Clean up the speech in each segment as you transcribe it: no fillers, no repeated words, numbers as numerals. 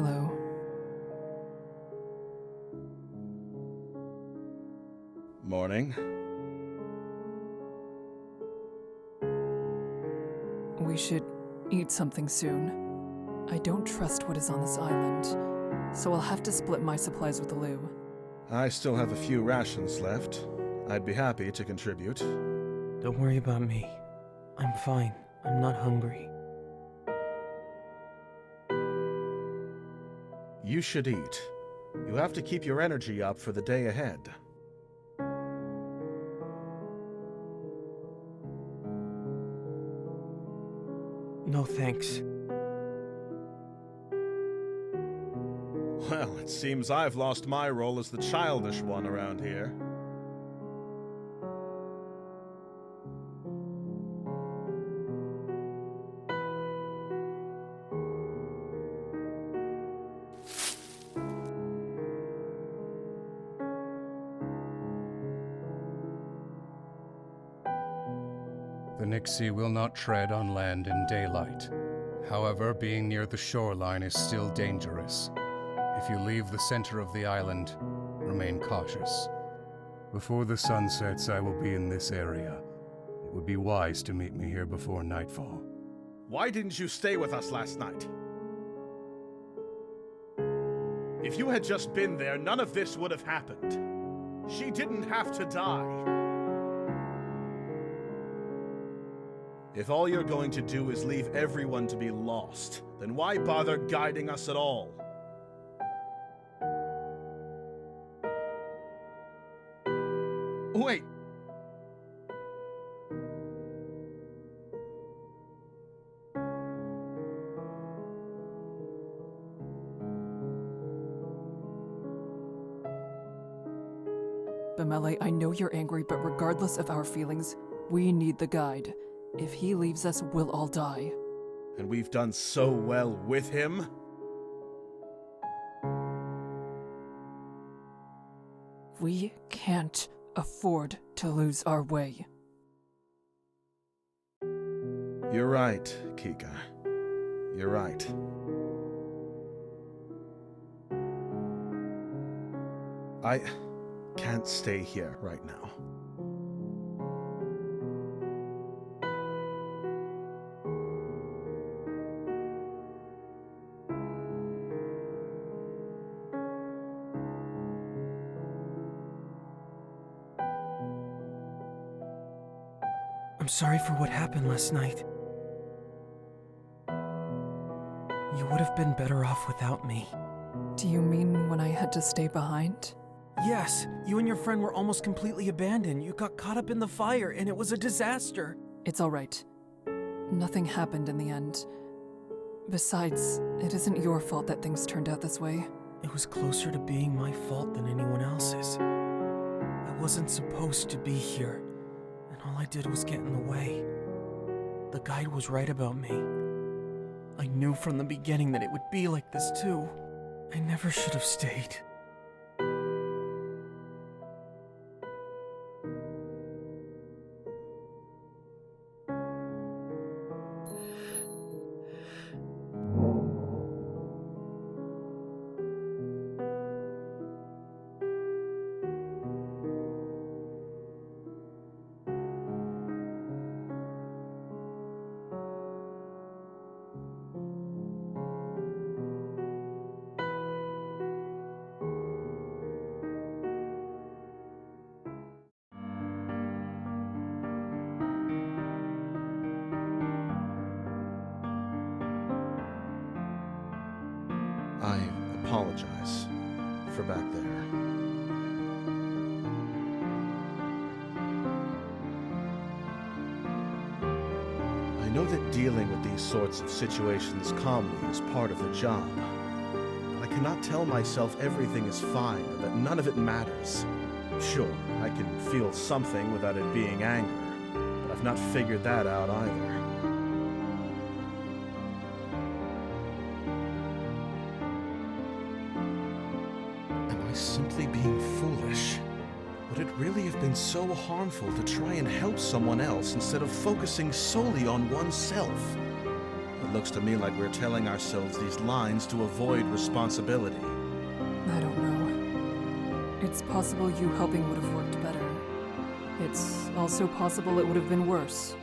Hello. Morning. We should eat something soon. I don't trust what is on this island, so I'll have to split my supplies with Lou. I still have a few rations left. I'd be happy to contribute. Don't worry about me. I'm fine. I'm not hungry. You should eat. You have to keep your energy up for the day ahead. No thanks. Well, it seems I've lost my role as the childish one around here. The Nixie will not tread on land in daylight. However, being near the shoreline is still dangerous. If you leave the center of the island, remain cautious. Before the sun sets, I will be in this area. It would be wise to meet me here before nightfall. Why didn't you stay with us last night? If you had just been there, none of this would have happened. She didn't have to die. If all you're going to do is leave everyone to be lost, then why bother guiding us at all? Wait! Bamele, I know you're angry, but regardless of our feelings, we need the guide. If he leaves us, we'll all die. And we've done so well with him? We can't afford to lose our way. You're right, Kika. You're right. I can't stay here right now. I'm sorry for what happened last night. You would have been better off without me. Do you mean when I had to stay behind? Yes, you and your friend were almost completely abandoned. You got caught up in the fire, and it was a disaster. It's all right. Nothing happened in the end. Besides, it isn't your fault that things turned out this way. It was closer to being my fault than anyone else's. I wasn't supposed to be here, and all I did was get in the way. The guide was right about me. I knew from the beginning that it would be like this too. I never should have stayed. I apologize for back there. I know that dealing with these sorts of situations calmly is part of the job, but I cannot tell myself everything is fine or that none of it matters. Sure, I can feel something without it being anger, but I've not figured that out either. Simply being foolish? Would it really have been so harmful to try and help someone else instead of focusing solely on oneself? It looks to me like we're telling ourselves these lines to avoid responsibility. I don't know. It's possible you helping would have worked better. It's also possible it would have been worse.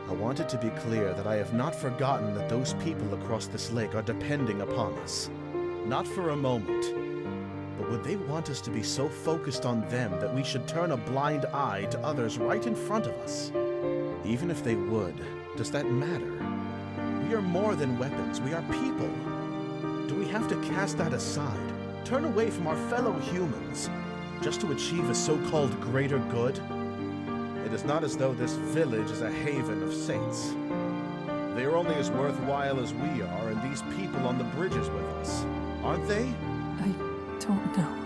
I want it to be clear that I have not forgotten that those people across this lake are depending upon us. Not for a moment. But would they want us to be so focused on them that we should turn a blind eye to others right in front of us? Even if they would, does that matter? We are more than weapons. We are people. Do we have to cast that aside, turn away from our fellow humans, just to achieve a so-called greater good? It is not as though this village is a haven of saints. They are only as worthwhile as we are, and these people on the bridges with us, aren't they? I don't know.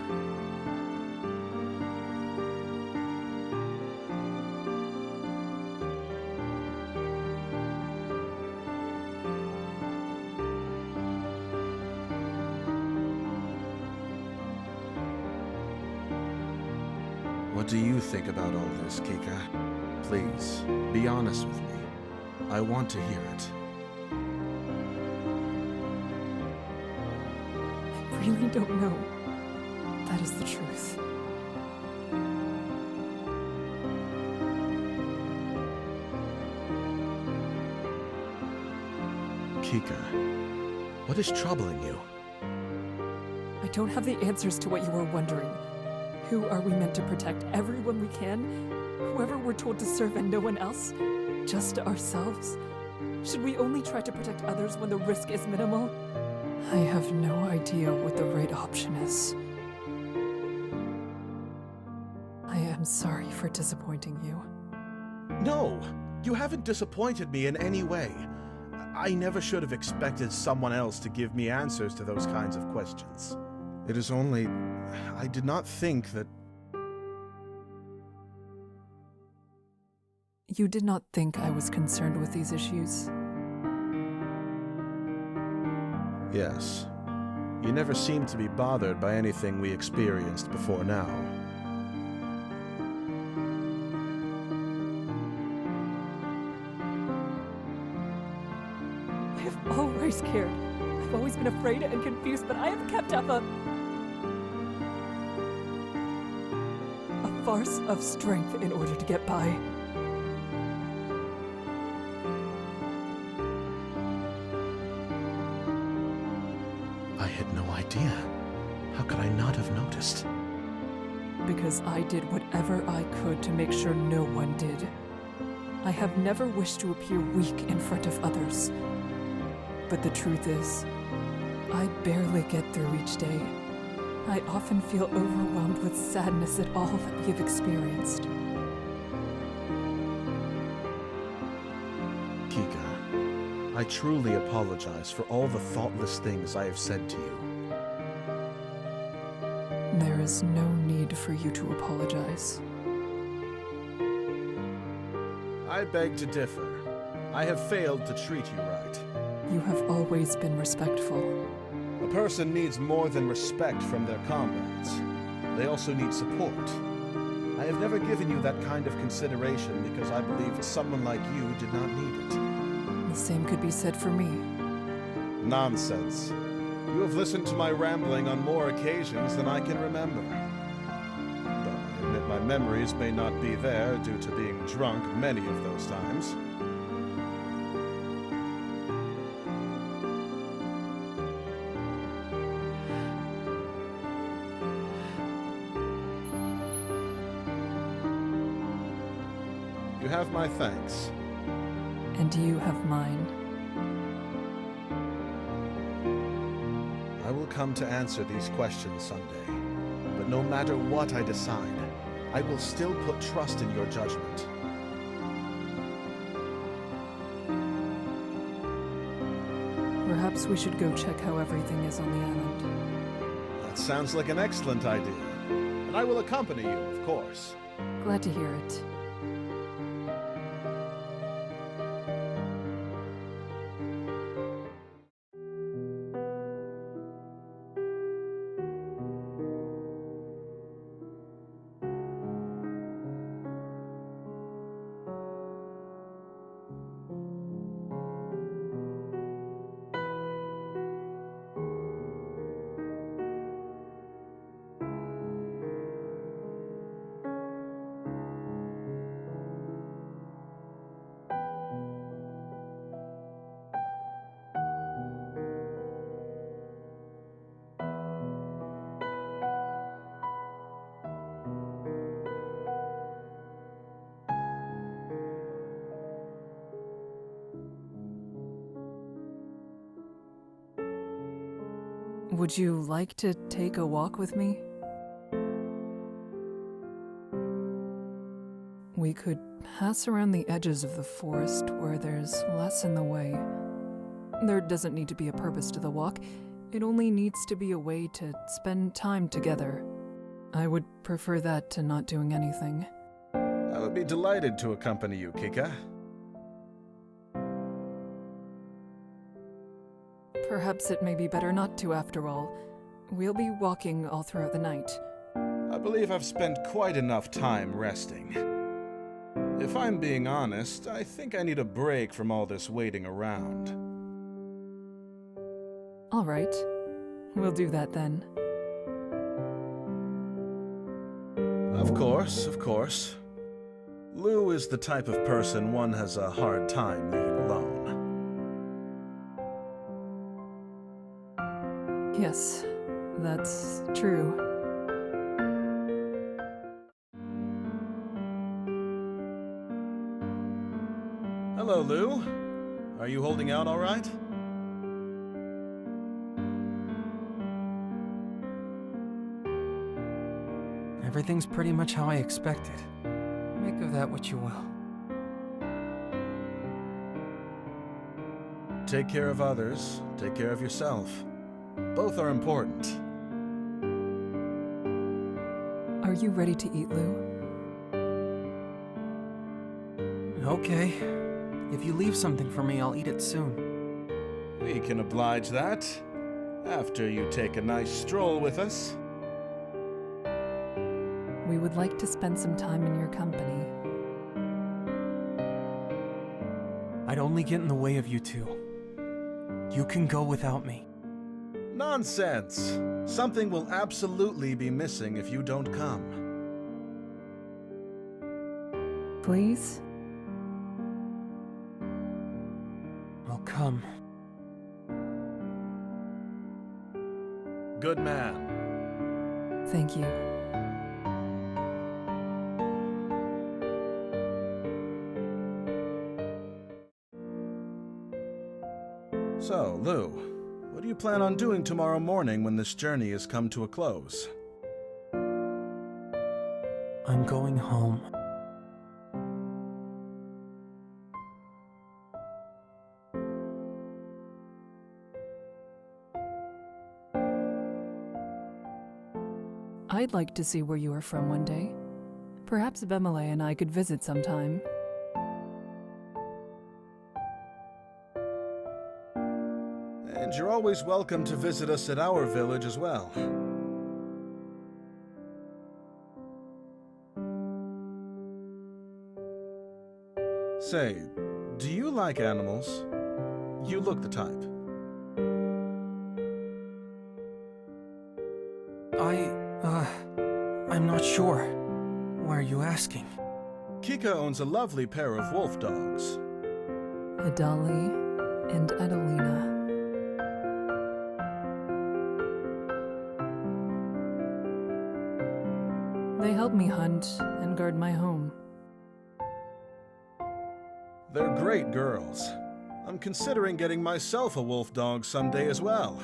What do you think about all this, Kika? Please, be honest with me. I want to hear it. I really don't know. That is the truth. Kika, what is troubling you? I don't have the answers to what you are wondering. Who are we meant to protect? Everyone we can? Whoever we're told to serve and no one else? Just ourselves? Should we only try to protect others when the risk is minimal? I have no idea what the right option is. I am sorry for disappointing you. No! You haven't disappointed me in any way. I never should have expected someone else to give me answers to those kinds of questions. It is only... I did not think that... You did not think I was concerned with these issues? Yes. You never seemed to be bothered by anything we experienced before now. I have always cared. I've always been afraid and confused, but I have kept up a farce of strength in order to get by. I had no idea. How could I not have noticed? Because I did whatever I could to make sure no one did. I have never wished to appear weak in front of others. But the truth is, I barely get through each day. I often feel overwhelmed with sadness at all that we have experienced. Kika, I truly apologize for all the thoughtless things I have said to you. There is no need for you to apologize. I beg to differ. I have failed to treat you right. You have always been respectful. A person needs more than respect from their comrades. They also need support. I have never given you that kind of consideration because I believed someone like you did not need it. The same could be said for me. Nonsense. You have listened to my rambling on more occasions than I can remember. Though I admit my memories may not be there due to being drunk many of those times. You have my thanks. And you have mine. I will come to answer these questions someday. But no matter what I decide, I will still put trust in your judgment. Perhaps we should go check how everything is on the island. That sounds like an excellent idea. And I will accompany you, of course. Glad to hear it. Would you like to take a walk with me? We could pass around the edges of the forest where there's less in the way. There doesn't need to be a purpose to the walk. It only needs to be a way to spend time together. I would prefer that to not doing anything. I would be delighted to accompany you, Kika. Perhaps it may be better not to after all. We'll be walking all throughout the night. I believe I've spent quite enough time resting. If I'm being honest, I think I need a break from all this waiting around. All right. We'll do that then. Of course, of course. Lou is the type of person one has a hard time leaving alone. Yes, that's true. Hello, Lou. Are you holding out all right? Everything's pretty much how I expected. Make of that what you will. Take care of others, take care of yourself. Both are important. Are you ready to eat, Lou? Okay. If you leave something for me, I'll eat it soon. We can oblige that, after you take a nice stroll with us. We would like to spend some time in your company. I'd only get in the way of you two. You can go without me. Nonsense! Something will absolutely be missing if you don't come. Please? I'll come. Good man. Thank you. So, Lou, what do you plan on doing tomorrow morning when this journey has come to a close? I'm going home. I'd like to see where you are from one day. Perhaps Bemele and I could visit sometime. And you're always welcome to visit us at our village as well. Say, do you like animals? You look the type. I'm not sure. Why are you asking? Kika owns a lovely pair of wolf dogs. Adali and Adelina. They help me hunt and guard my home. They're great girls. I'm considering getting myself a wolf dog someday as well.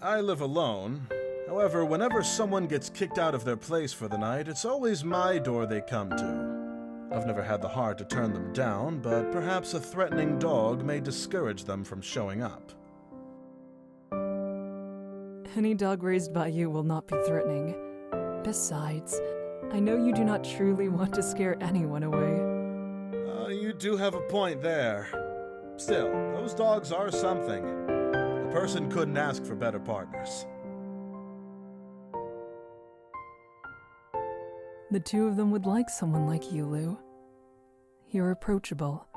I live alone. However, whenever someone gets kicked out of their place for the night, it's always my door they come to. I've never had the heart to turn them down, but perhaps a threatening dog may discourage them from showing up. Any dog raised by you will not be threatening. Besides, I know you do not truly want to scare anyone away. You do have a point there. Still, those dogs are something. A person couldn't ask for better partners. The two of them would like someone like you, Lou. You're approachable.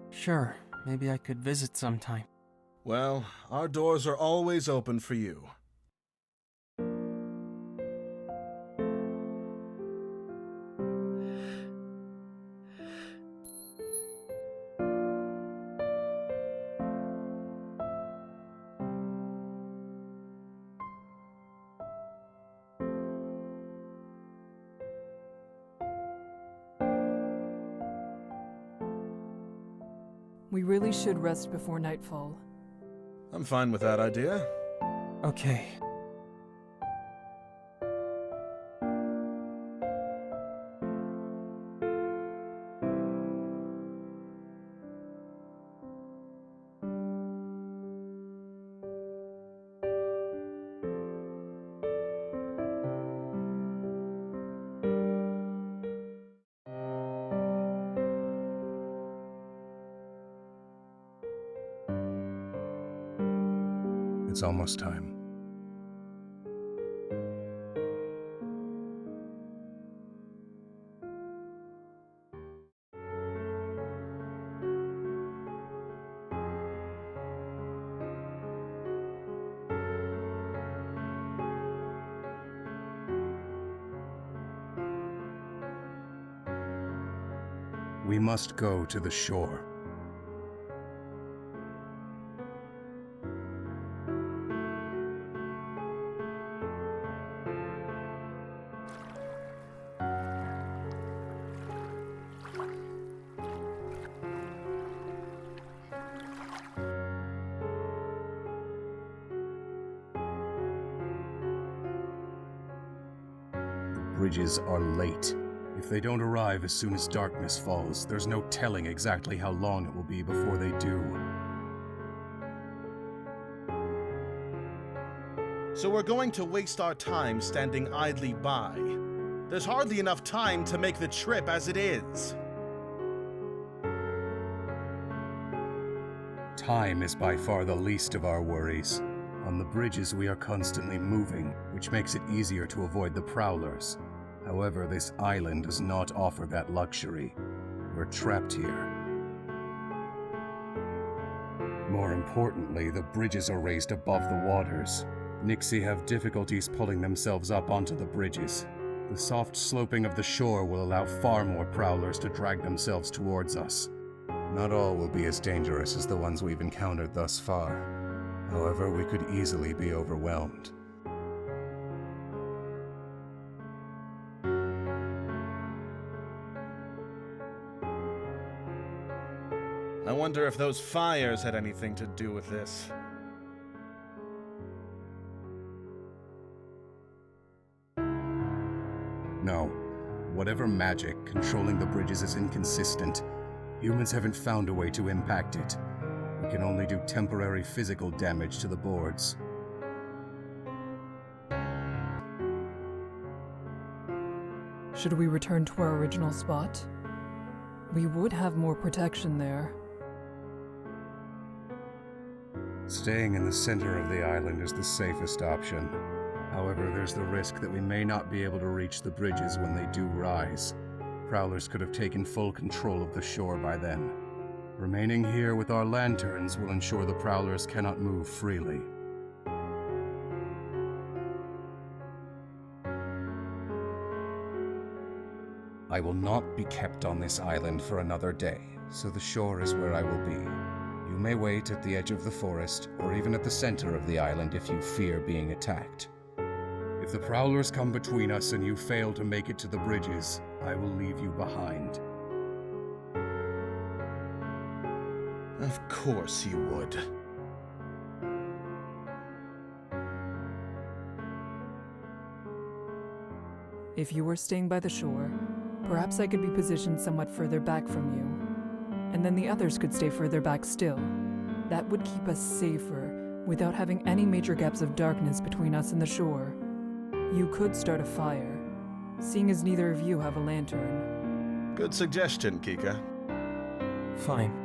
Sure, maybe I could visit sometime. Well, our doors are always open for you. We really should rest before nightfall. I'm fine with that idea. Okay. It's almost time. We must go to the shore. The bridges are late. If they don't arrive as soon as darkness falls, there's no telling exactly how long it will be before they do. So we're going to waste our time standing idly by. There's hardly enough time to make the trip as it is. Time is by far the least of our worries. On the bridges we are constantly moving, which makes it easier to avoid the prowlers. However, this island does not offer that luxury. We're trapped here. More importantly, the bridges are raised above the waters. Nixie have difficulties pulling themselves up onto the bridges. The soft sloping of the shore will allow far more prowlers to drag themselves towards us. Not all will be as dangerous as the ones we've encountered thus far. However, we could easily be overwhelmed. I wonder if those fires had anything to do with this. No. Whatever magic controlling the bridges is inconsistent. Humans haven't found a way to impact it. We can only do temporary physical damage to the boards. Should we return to our original spot? We would have more protection there. Staying in the center of the island is the safest option. However, there's the risk that we may not be able to reach the bridges when they do rise. Prowlers could have taken full control of the shore by then. Remaining here with our lanterns will ensure the prowlers cannot move freely. I will not be kept on this island for another day, so the shore is where I will be. You may wait at the edge of the forest, or even at the center of the island if you fear being attacked. If the prowlers come between us and you fail to make it to the bridges, I will leave you behind. Of course you would. If you were staying by the shore, perhaps I could be positioned somewhat further back from you, and then the others could stay further back still. That would keep us safer, without having any major gaps of darkness between us and the shore. You could start a fire, seeing as neither of you have a lantern. Good suggestion, Kika. Fine.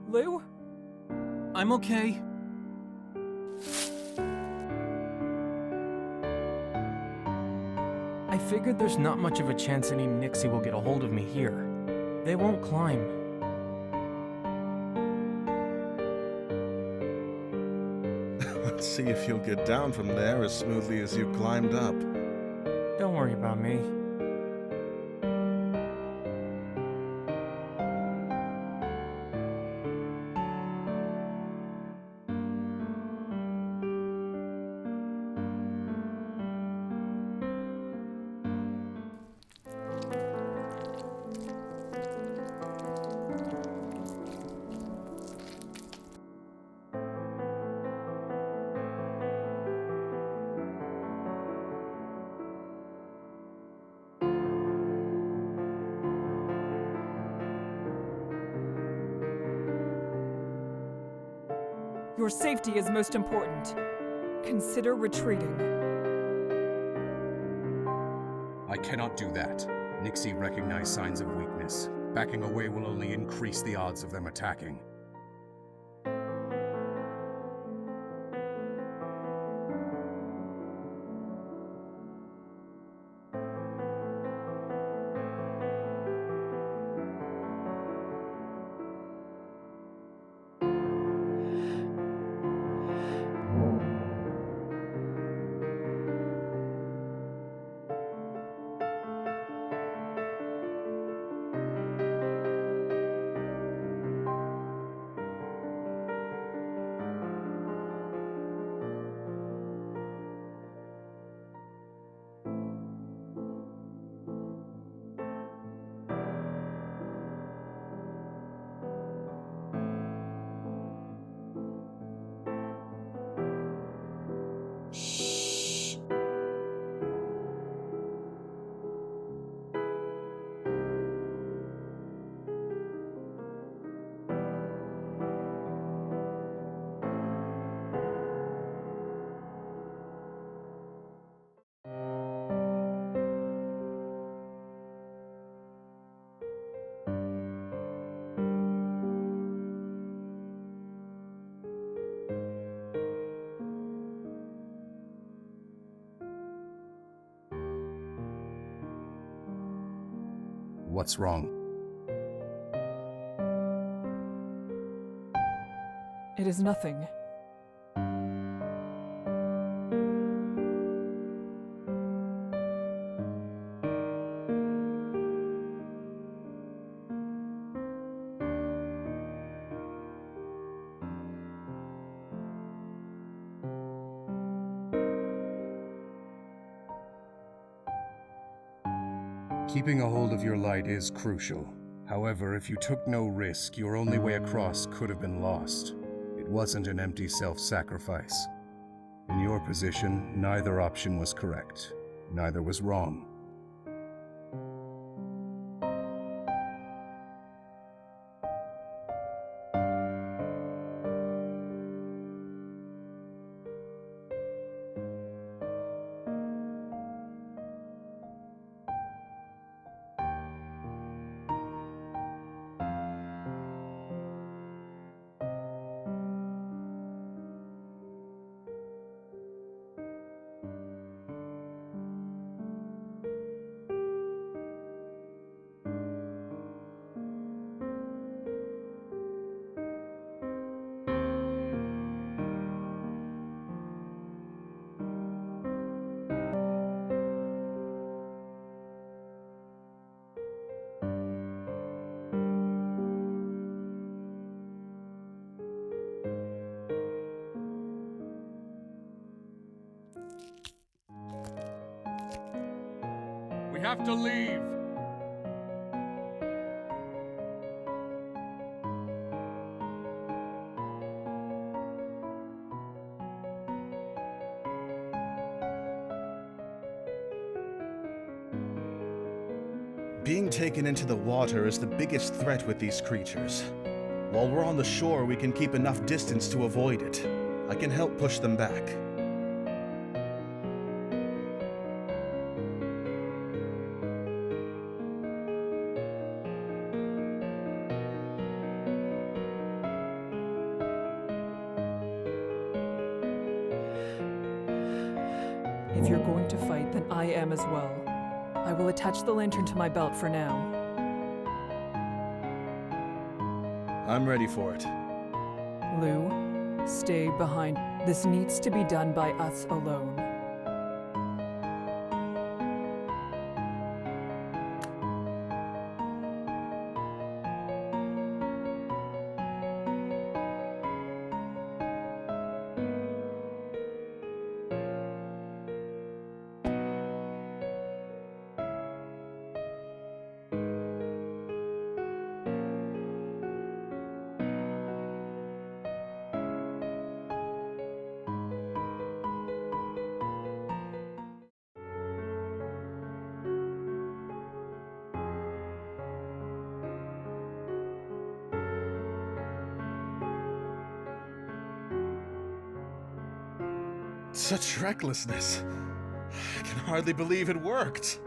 Lou? I'm okay. I figured there's not much of a chance any Nixie will get a hold of me here. They won't climb. Let's see if you'll get down from there as smoothly as you climbed up. Don't worry about me. Your safety is most important. Consider retreating. I cannot do that. Nixie recognize signs of weakness. Backing away will only increase the odds of them attacking. What's wrong? It is nothing. Keeping a hold of your light is crucial. However, if you took no risk, your only way across could have been lost. It wasn't an empty self-sacrifice. In your position, neither option was correct. Neither was wrong. We have to leave! Being taken into the water is the biggest threat with these creatures. While we're on the shore, we can keep enough distance to avoid it. I can help push them back. If you're going to fight, then I am as well. I will attach the lantern to my belt for now. I'm ready for it. Lou, stay behind. This needs to be done by us alone. Such recklessness. I can hardly believe it worked.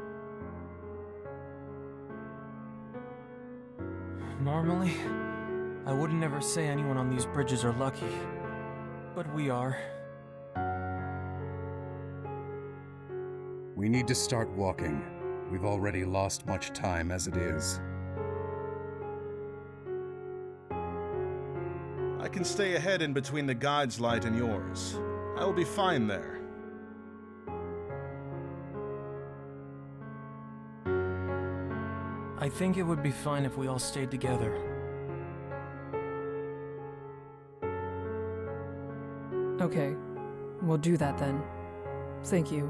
Normally, I would never say anyone on these bridges are lucky. But we are. We need to start walking. We've already lost much time as it is. I can stay ahead in between the guide's light and yours. I will be fine there. I think it would be fine if we all stayed together. Okay, we'll do that then. Thank you.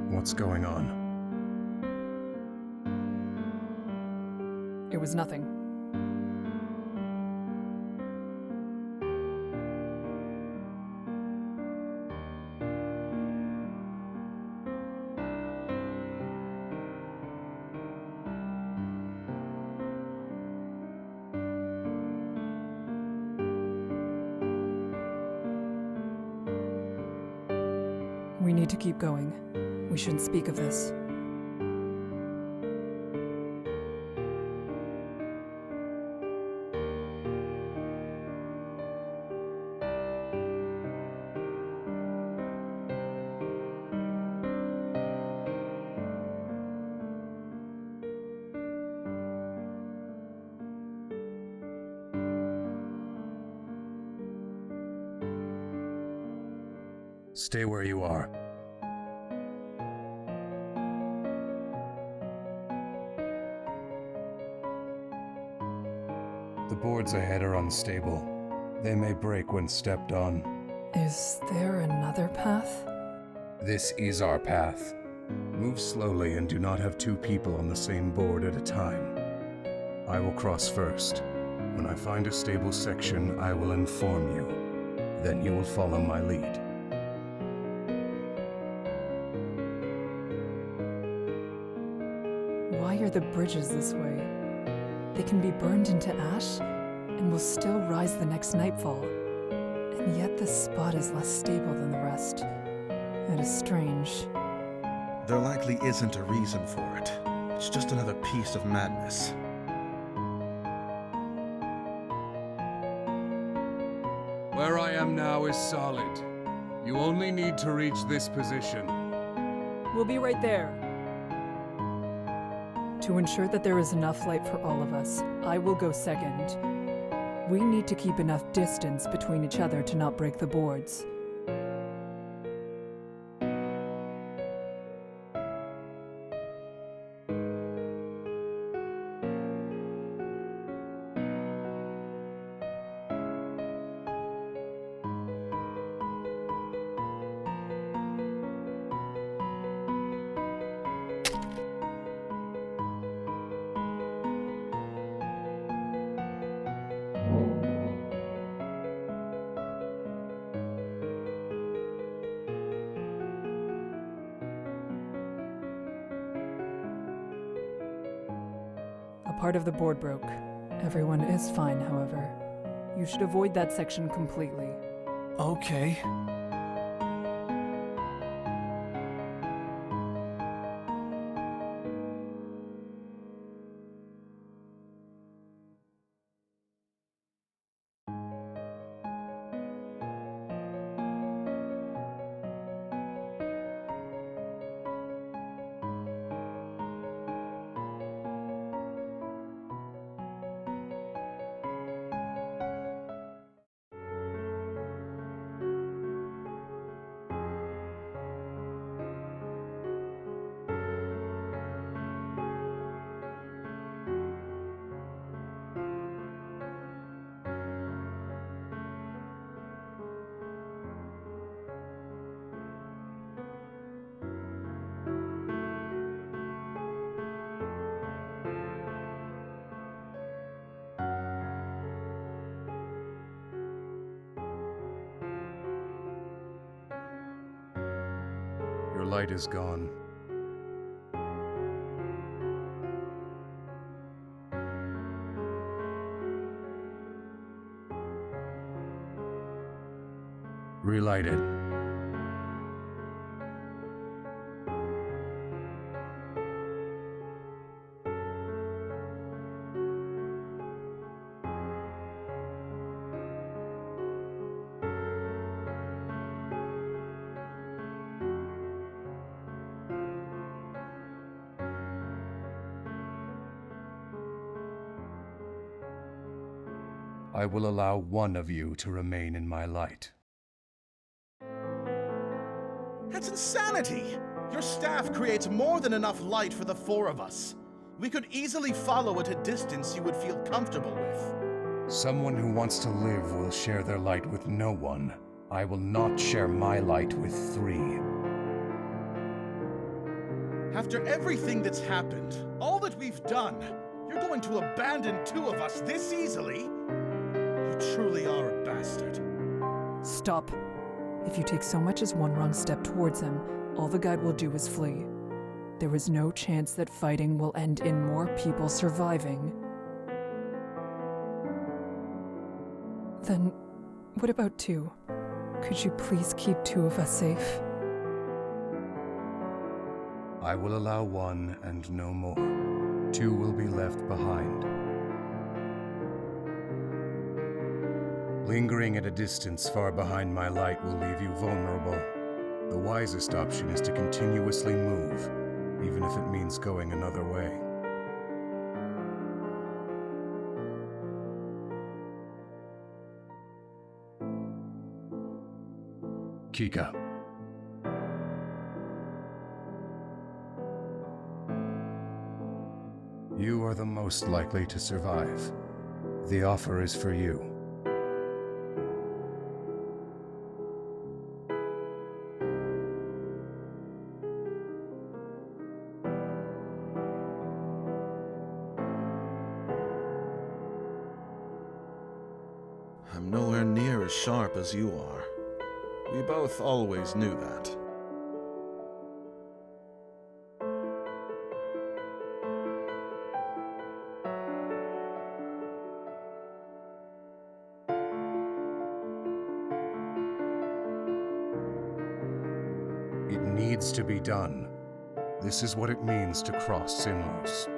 What's going on? It was nothing. We need to keep going. We shouldn't speak of this. Stay where you are. The boards ahead are unstable. They may break when stepped on. Is there another path? This is our path. Move slowly and do not have two people on the same board at a time. I will cross first. When I find a stable section, I will inform you. Then you will follow my lead. Why are the bridges this way? They can be burned into ash and will still rise the next nightfall. And yet this spot is less stable than the rest. It is strange. There likely isn't a reason for it. It's just another piece of madness. Where I am now is solid. You only need to reach this position. We'll be right there. To ensure that there is enough light for all of us, I will go second. We need to keep enough distance between each other to not break the boards. Part of the board broke. Everyone is fine, however. You should avoid that section completely. Okay. Your light is gone. Relight it. I will allow one of you to remain in my light. That's insanity! Your staff creates more than enough light for the four of us. We could easily follow at a distance you would feel comfortable with. Someone who wants to live will share their light with no one. I will not share my light with 3. After everything that's happened, all that we've done, you're going to abandon 2 of us this easily? You truly are a bastard. Stop. If you take so much as one wrong step towards him, all the guide will do is flee. There is no chance that fighting will end in more people surviving. Then, what about 2? Could you please keep 2 of us safe? I will allow 1 and no more. 2 will be left behind. Lingering at a distance far behind my light will leave you vulnerable. The wisest option is to continuously move, even if it means going another way. Kika. You are the most likely to survive. The offer is for you. I'm nowhere near as sharp as you are. We both always knew that. It needs to be done. This is what it means to cross Sinlos.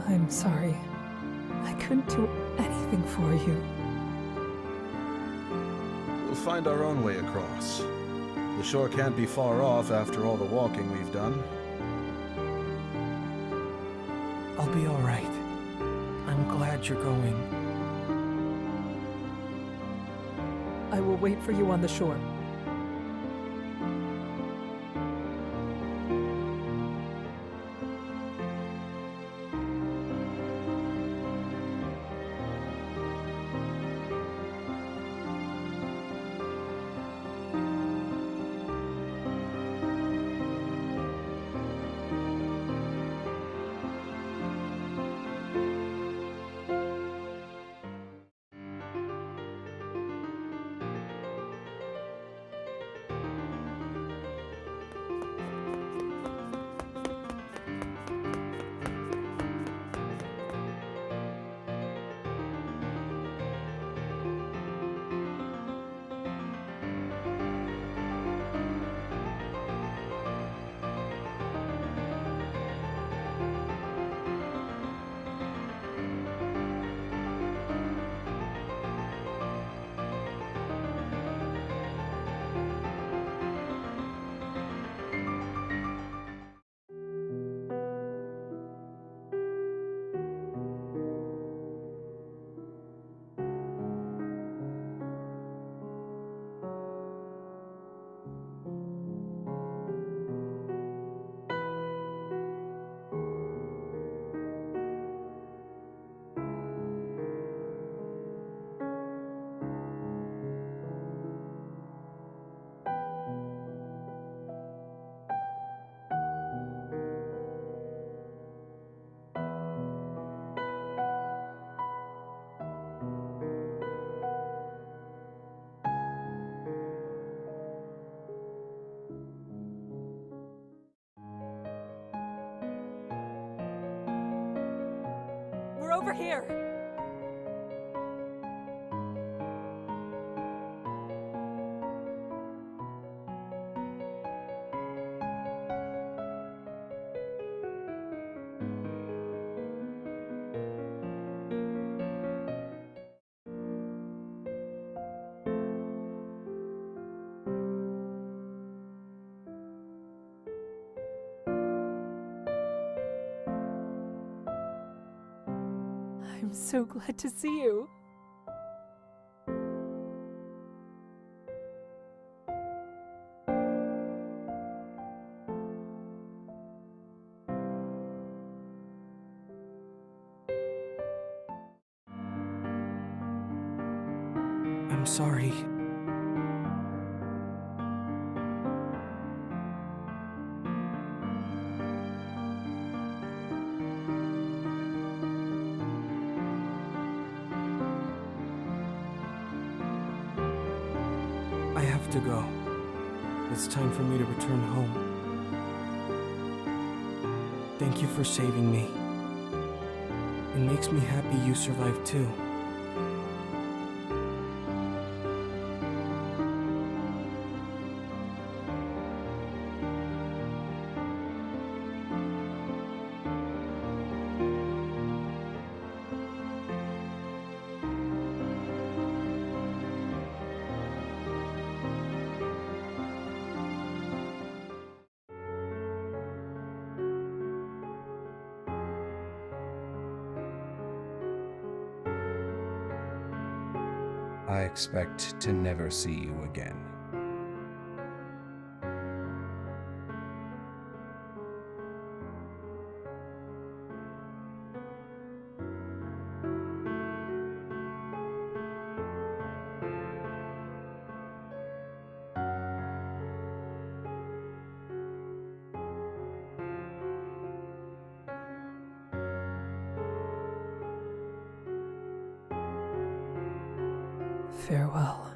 I'm sorry. I couldn't do anything for you. We'll find our own way across. The shore can't be far off after all the walking we've done. I'll be all right. I'm glad you're going. I will wait for you on the shore. over here! I'm so glad to see you. I'm sorry. I have to go. It's time for me to return home. Thank you for saving me. It makes me happy you survived too. I expect to never see you again. Farewell.